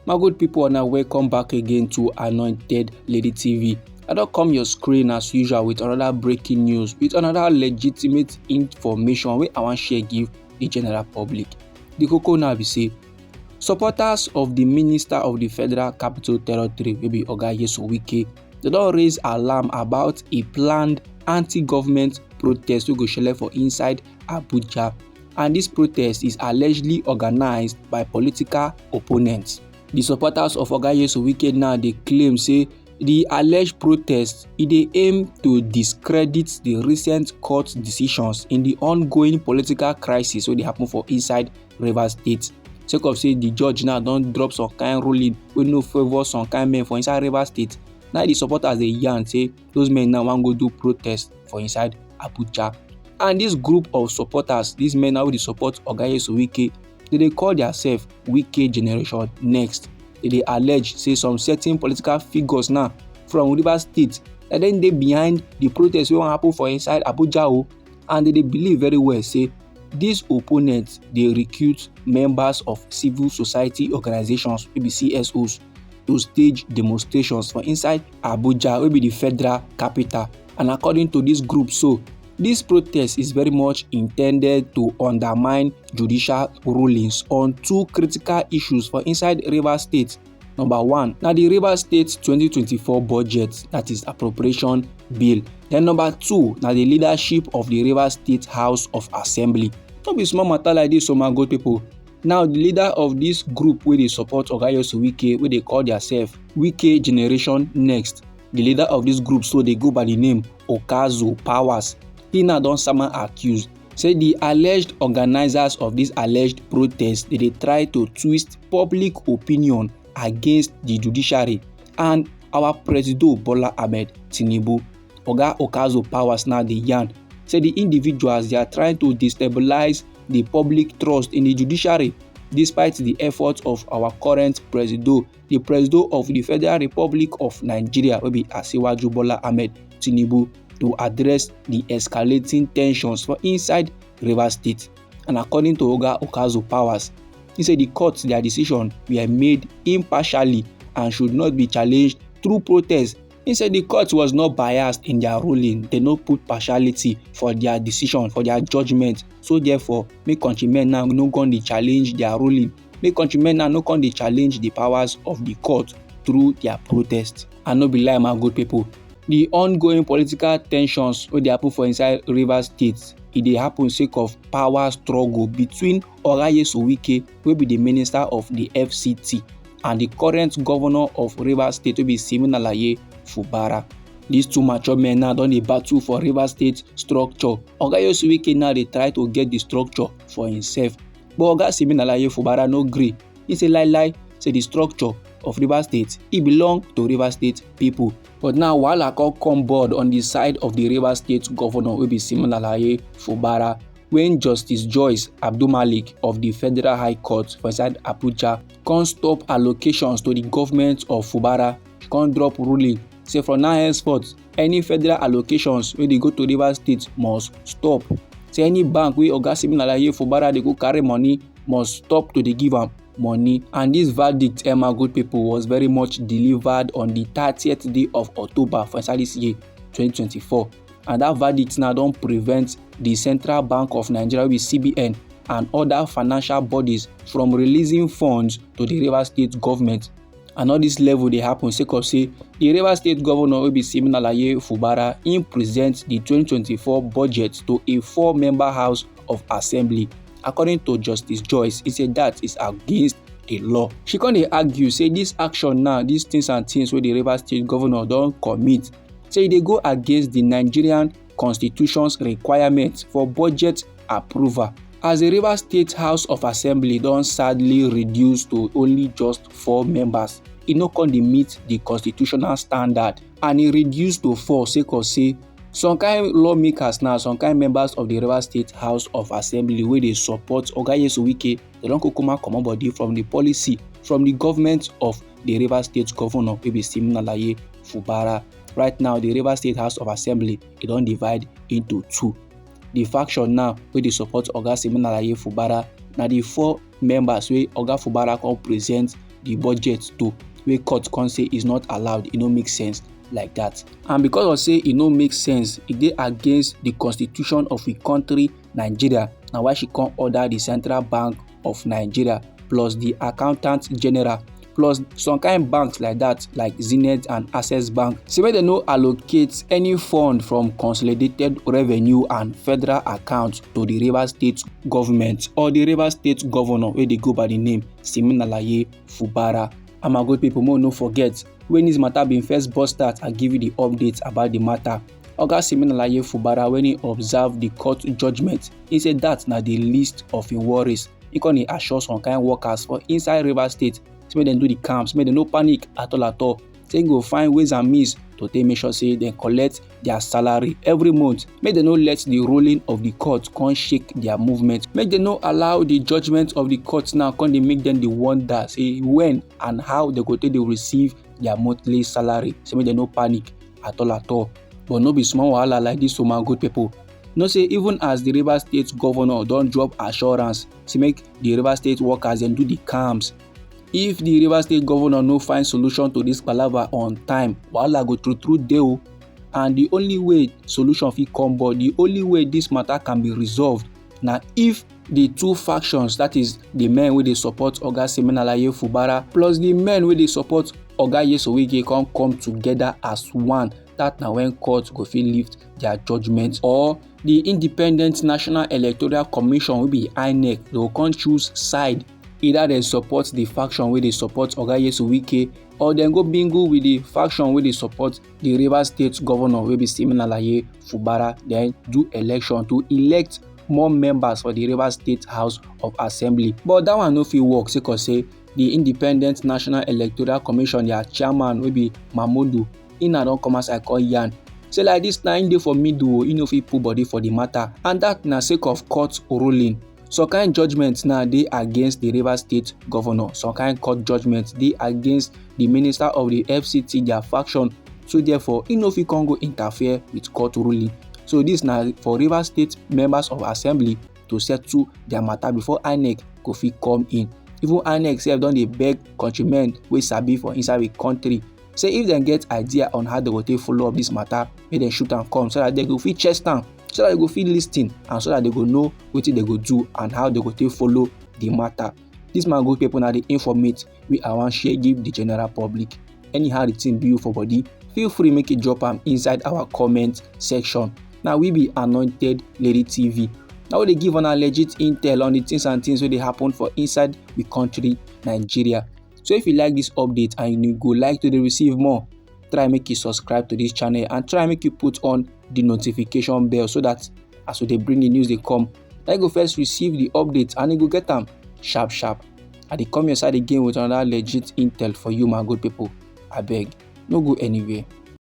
My good people, now welcome back again to Anointed Lady TV. I don't come your screen as usual with another breaking news, with another legitimate information wey I wan share give the general public. The koko now be say supporters of the Minister of the Federal Capital Territory, wey be Oga Wike, they don raise alarm about a planned anti-government protest wey go shele for inside Abuja, and this protest is allegedly organized by political opponents. The supporters of Oga Wike now dey claim say the alleged protest dey aim to discredit the recent court decisions in the ongoing political crisis wey dey happen for inside Rivers State. Sake of say the judge now don drop some kind ruling wey no favour some kind men for inside Rivers State. Now the supporters dey yarn say those men now wan go do protest for inside Abuja. And this group of supporters, these men now wey dey support Oga Wike, dey call themselves Wike Generation Next. They dey allege say some certain political figures now from Rivers State na dem dey behind the protest wey wan happen for inside Abuja o, and they dey believe very well say these opponents dey recruit members of civil society organizations wey be CSOs to stage demonstrations for inside Abuja wey be the federal capital. And according to this group, so this protest is very much intended to undermine judicial rulings on two critical issues for inside Rivers State. Number one, na the Rivers State 2024 budget, that is appropriation bill. Then number two, na the leadership of the Rivers State House of Assembly. No be small matter like this, so my good people. Now the leader of this group wey dey support Oga Wike, wey dey call themselves Wike Generation Next, the leader of this group, so they go by the name Okazo Powers. He now don sama accused say the alleged organizers of this alleged protest dey try to twist public opinion against the judiciary and our president Bola Ahmed Tinubu. Oga Okazo Powers now dey yarn say the individuals they are trying to destabilize the public trust in the judiciary, despite the efforts of our current president, the president of the Federal Republic of Nigeria, wey be Asiwaju Bola Ahmed Tinubu, to address the escalating tensions for inside Rivers State. And according to Oga Okazo Powers, he said the courts, their decision were made impartially and should not be challenged through protest. He said the court was not biased in their ruling. They no put partiality for their decision, for their judgment. So therefore, make countrymen now no come dey challenge their ruling. Make countrymen now no come dey challenge the powers of the court through their protest. And no be lie, my good people. The ongoing political tensions wey dey happen for inside Rivers State, e dey happen sake of power struggle between Oga Wike, wey be the minister of the FCT, and the current governor of Rivers State, wey be Siminalayi Fubara. These two mature men now don dey battle for Rivers State structure. Oga Wike now dey try to get the structure for himself, but Oga Siminalayi Fubara no gree. He say lie, say the structure of Rivers State, e belong to Rivers State people. But now Wàhàla come board on the side of the Rivers State governor, wey be Siminalayi Fubara, when Justice Joyce Abdulmalik of the Federal High Court for inside Abuja come stop allocations to the government of Fubara. She come drop ruling say from now henceforth, any federal allocations wey dey go to Rivers State must stop. Say any bank wey Oga Siminalayi Fubara dey go carry money must stop to dey give am money. And this verdict, my good people, was very much delivered on the 30th day of October for inside this year 2024. And that verdict now don prevent the Central Bank of Nigeria, with CBN, and other financial bodies from releasing funds to the Rivers State government. And all this level dey happen sake of say the Rivers State governor, wey be Siminalayi Fubara, im present the 2024 budget to a 4-member House of Assembly. According to Justice Joyce, he said that is against the law. She come dey argue say this action now, these things and things wey the Rivers State governor don commit, say they go against the Nigerian Constitution's requirements for budget approval, as the Rivers State House of Assembly don sadly reduced to only just 4 members. E no come dey meet the constitutional standard, and e reduce to 4 sake of say some kind lawmakers now, some kind members of the Rivers State House of Assembly wey dey support Oga Wike, they don kukuma comot body from the policy from the government of the Rivers State governor, wey be Siminalayi Fubara. Right now, the Rivers State House of Assembly, e don divide into 2. The faction now wey dey support Oga Siminalayi Fubara na the 4 members wey Oga Fubara come present the budget too, wey court come say is not allowed. E no make sense like that. And because of say e no make sense, e dey against the constitution of the country Nigeria, na why she come order the Central Bank of Nigeria plus the Accountant General plus some kind banks like that, like Zenith and Access Bank, say make dem no allocate any fund from consolidated revenue and federal accounts to the Rivers State government or the Rivers State governor wey dey go by the name Siminalayi Fubara. And my good people, make no forget, when this matter been first burst out, I give you the updates about the matter. Oga Siminalayi Fubara, when he observed the court judgment, he said that na the least of him worries. He can assure some kind workers for inside Rivers State, say make dem do the camps, make dem no panic at all. Say he go find ways and means to take make sure say dem collect their salary every month. Make dem no let the ruling of the court come shake their movement. Make dem no allow the judgment of the court now come dey make dem dey wonder say when and how they go take dey receive their monthly salary. Say make dem no panic at all. But no be small wahala like this, so my good people. No say even as the Rivers State governor don drop assurance say make the Rivers State workers dem do the camps. If the Rivers State governor no find solution to this palava on time, wahala go true dey o. And the only way solution fit come, but the only way this matter can be resolved na if the two factions, that is the men wey dey support Oga Siminalayi Fubara plus the men wey dey support Oga Wike come together as one. That na when court go fit lift their judgment, or the Independent National Electoral Commission wey be INEC, they go come choose side. Either they support the faction wey dey support Oga Wike, or dem go bingle with the faction wey dey support the Rivers State governor wey be Siminalayi Fubara, then do election to elect more members for the Rivers State House of Assembly. But that one no fit work sake of say the Independent National Electoral Commission, their chairman wey be Mahmudu, he na don come outside come yarn say like this na him dey for middle, he no fit put body for the matter, and that na sake of court ruling. Some kind judgment now dey against the Rivers State governor, some kind court judgment dey against the minister of the FCT, their faction. So therefore, he no fit come go interfere with court ruling. So this na for Rivers State members of assembly to settle their matter before INEC go fit come in. Even INEC sef don dey beg countrymen wey sabi for inside the country say if dem get idea on how they go take follow up this matter, make dem shoot am come so that they go fit chest am, so that they go fit lis ten, and so that they go know wetin they go do and how they go take follow the matter. This my good people na the informate wey I wan share give the general public. Anyhow the thing be you for body, feel free make you drop am inside our comment section. Now we be Anointed Lady TV. Now we dey give una legit intel on the things and things wey dey happen for inside the country Nigeria. So if you like this update and you go like to receive more, try make you subscribe to this channel and try make you put on the notification bell, so that as we dey bring the news they come, I go first receive the updates and you go get them sharp. I dey come your side again with another legit intel for you, my good people. Abeg, no go anywhere.